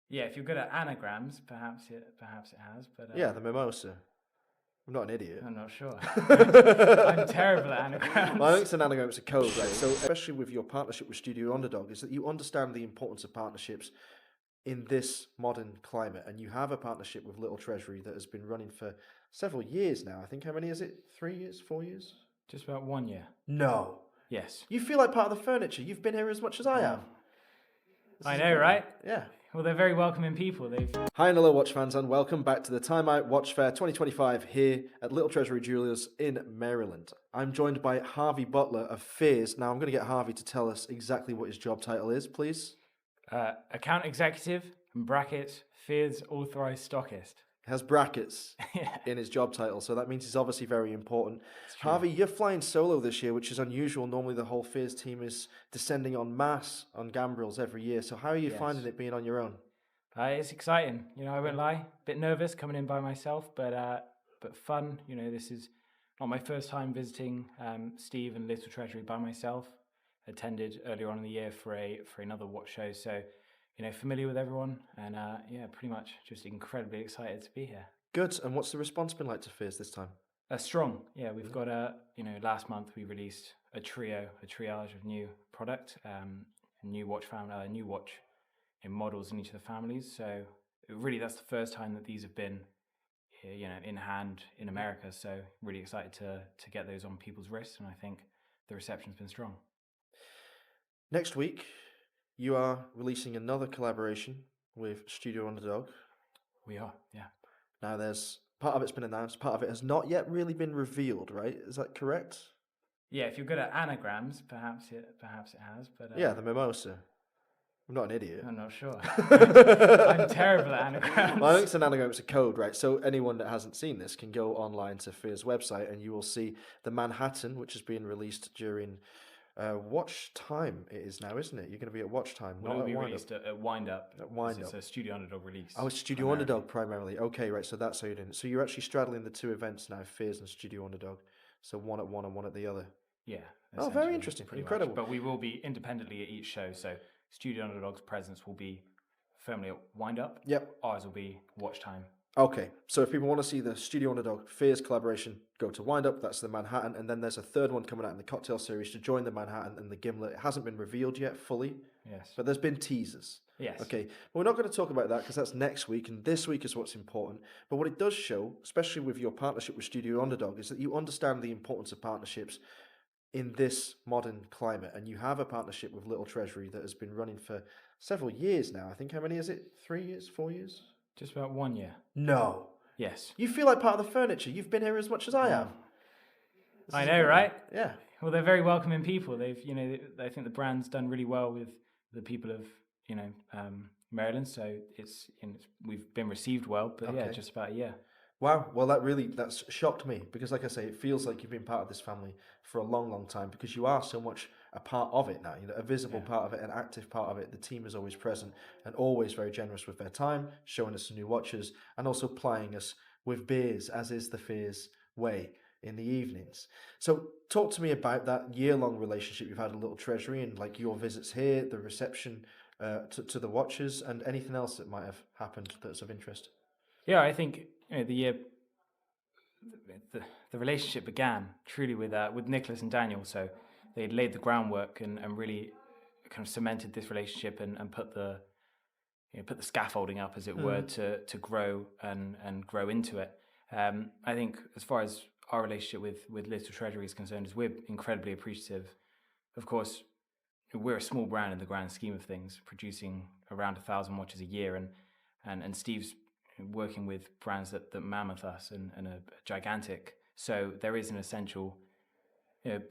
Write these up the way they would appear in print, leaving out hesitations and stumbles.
Yeah, if you're good at anagrams, perhaps it has, but Yeah, the mimosa. I'm not an idiot. I'm not sure. I'm terrible at anagrams. Well, I think it's an anagram, it's a code, right? So, especially with your partnership with Studio Underdog, is that you understand the importance of partnerships in this modern climate, and you have a partnership with Little Treasury that has been running for several years now. I think, how many is it? 3 years? 4 years? Just about 1 year. No. Yes. You feel like part of the furniture. You've been here as much as I have. I know, right? Yeah. Well, they're very welcoming people. Hi and hello, watch fans, and welcome back to the Time Out Watch Fair 2025 here at Little Treasury Jewelers in Maryland. I'm joined by Harvey Butler of Fears. Now, I'm going to get Harvey to tell us exactly what his job title is, please. Account executive, and brackets, Fears Authorized Stockist. He has brackets in his job title, so that means he's obviously very important. Harvey, you're flying solo this year, which is unusual. Normally, the whole Fears team is descending en masse on Gambrills every year. So, how are you finding it being on your own? It's exciting. I won't lie. A bit nervous coming in by myself, but fun. This is not my first time visiting Steve and Little Treasury by myself. Attended earlier on in the year for another watch show, so familiar with everyone, and pretty much just incredibly excited to be here. Good. And what's the response been like to Fears this time? Strong. Yeah, we've got last month we released a triage of new product, a new watch family, new watch models in each of the families. So really, that's the first time that these have been, in hand in America. So really excited to get those on people's wrists, and I think the reception's been strong. Next week, you are releasing another collaboration with Studio Underdog. We are, yeah. Now, there's part of it's been announced, part of it has not yet really been revealed, right? Is that correct? Yeah, if you're good at anagrams, perhaps it has, but yeah, the mimosa. I'm not an idiot. I'm not sure. I'm terrible at anagrams. Well, I think it's an anagram, it's a code, right? So anyone that hasn't seen this can go online to Fear's website and you will see the Manhattan, which is being released during watch time. It is now, isn't it? You're going to be at watch time. Well, it'll be released at Wind Up. At Wind Up. It's a Studio Underdog release. Oh, it's Studio Underdog primarily. Okay, right. So that's how you're doing it. So you're actually straddling the two events now, Fears and Studio Underdog. So one at one and one at the other. Yeah. Oh, very interesting. Incredible. But we will be independently at each show. So Studio Underdog's presence will be firmly at Wind Up. Yep. Ours will be watch time. Okay, so if people want to see the Studio Underdog Fears collaboration, go to Wind Up, that's the Manhattan, and then there's a third one coming out in the cocktail series to join the Manhattan and the Gimlet. It hasn't been revealed yet fully, yes, but there's been teasers. Yes. Okay, but we're not going to talk about that because that's next week, and this week is what's important. But what it does show, especially with your partnership with Studio Underdog, is that you understand the importance of partnerships in this modern climate, and you have a partnership with Little Treasury that has been running for several years now. I think, how many is it? 3 years? 4 years? Just about 1 year. No. Yes. You feel like part of the furniture. You've been here as much as I have. I know, right? Yeah. Well, they're very welcoming people. I think the brand's done really well with the people of, Maryland. So we've been received well. But yeah, just about a year. Wow. Well, that's shocked me because, like I say, it feels like you've been part of this family for a long, long time because you are so much a part of it now. A visible part of it, an active part of it. The team is always present and always very generous with their time, showing us new watches and also plying us with beers, as is the Fears way in the evenings. So talk to me about that year-long relationship you've had with Little Treasury and like your visits here, the reception to the watches, and anything else that might have happened that's of interest. Yeah, I think the relationship began truly with Nicholas and Daniel. So they had laid the groundwork and really kind of cemented this relationship and put the scaffolding up, as it were, to grow and grow into it. I think as far as our relationship with Little Treasury is concerned, is we're incredibly appreciative. Of course, we're a small brand in the grand scheme of things, producing around 1,000 watches a year, and Steve's working with brands that mammoth us and are gigantic. So there is an essential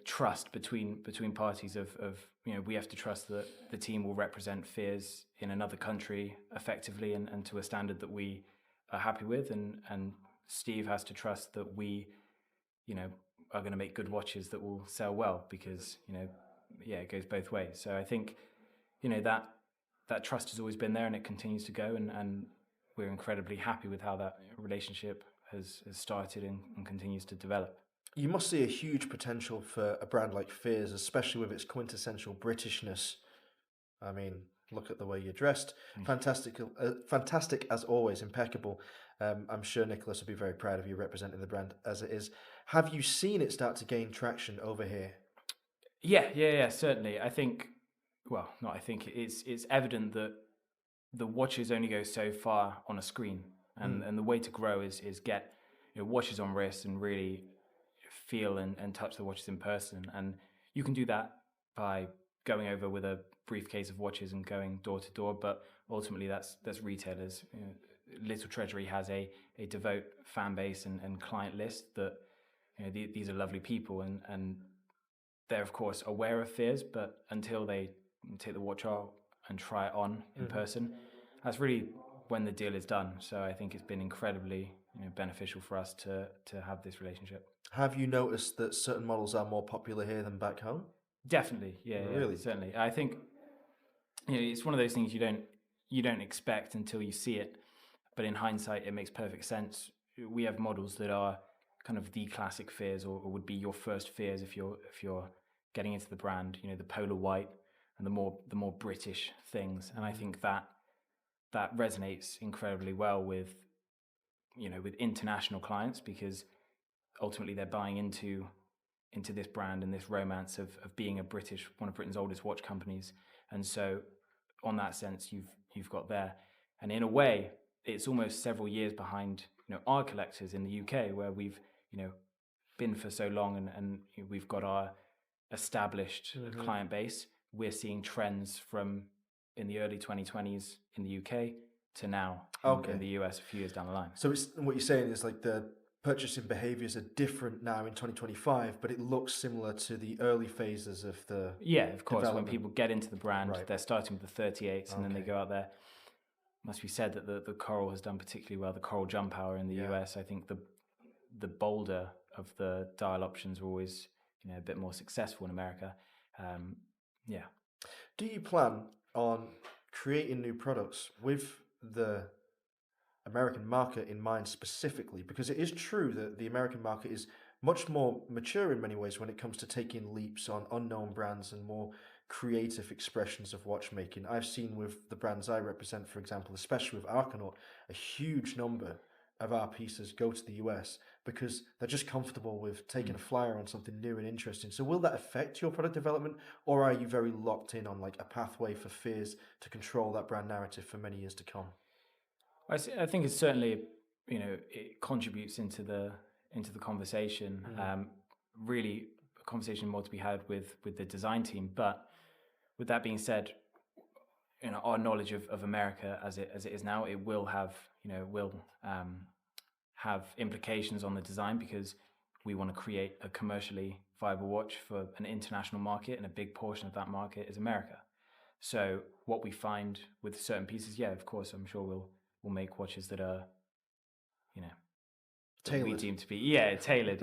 trust between parties of we have to trust that the team will represent Fears in another country effectively and to a standard that we are happy with, and Steve has to trust that we are going to make good watches that will sell well, because it goes both ways. So I think that trust has always been there, and it continues to go, and we're incredibly happy with how that relationship has started and continues to develop. You must see a huge potential for a brand like Fears, especially with its quintessential Britishness. I mean, look at the way you're dressed. Fantastic as always, impeccable. I'm sure Nicholas will be very proud of you representing the brand as it is. Have you seen it start to gain traction over here? Yeah, certainly. I think, well, not I think, it's evident that the watches only go so far on a screen, and the way to grow is get watches on wrist and really feel and touch the watches in person. And you can do that by going over with a briefcase of watches and going door to door, but ultimately that's retailers. Little Treasury has a devout fan base and client list that these are lovely people, and they're of course aware of fears, but until they take the watch out and try it on in person, that's really when the deal is done. So I think it's been incredibly beneficial for us to have this relationship. Have you noticed that certain models are more popular here than back home? Definitely, yeah, Really? certainly. I think it's one of those things you don't expect until you see it, but in hindsight, it makes perfect sense. We have models that are kind of the classic fears, or would be your first fears if you're getting into the brand. The polar white and the more British things, and I think that resonates incredibly well with with international clients, because ultimately they're buying into this brand and this romance of being one of Britain's oldest watch companies. And so on that sense, you've got there. And in a way, it's almost several years behind our collectors in the UK, where we've been for so long, and we've got our established client base. We're seeing trends from in the early 2020s in the UK to now in the US a few years down the line. So it's what you're saying is like the purchasing behaviors are different now in 2025, but it looks similar to the early phases of the of course. When people get into the brand, they're starting with the 38s, and then they go out there. Must be said that the Coral has done particularly well. The Coral Jump Hour in the US, I think the bolder of the dial options are always a bit more successful in America. Do you plan on creating new products with the American market in mind specifically? Because it is true that the American market is much more mature in many ways when it comes to taking leaps on unknown brands and more creative expressions of watchmaking. I've seen with the brands I represent, for example, especially with Archanaut, a huge number of our pieces go to the US because they're just comfortable with taking a flyer on something new and interesting. So will that affect your product development, or are you very locked in on like a pathway for Fears to control that brand narrative for many years to come? I think it's certainly it contributes into the conversation. Really, a conversation more to be had with the design team. But with that being said, our knowledge of America as it is now, it will have have implications on the design, because we want to create a commercially viable watch for an international market, and a big portion of that market is America. So what we find with certain pieces, of course, I'm sure we'll make watches that are tailored. We deem to be tailored,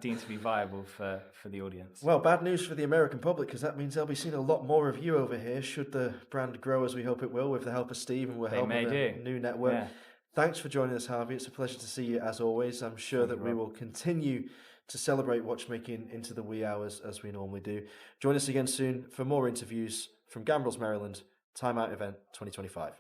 deemed to be viable for the audience. Well, bad news for the American public, because that means they'll be seeing a lot more of you over here should the brand grow as we hope it will, with the help of Steve and with the help of the new network. Yeah. Thanks for joining us, Harvey. It's a pleasure to see you as always. I'm sure that we will continue to celebrate watchmaking into the wee hours as we normally do. Join us again soon for more interviews from Gambrills, Maryland, Time Out Event 2025.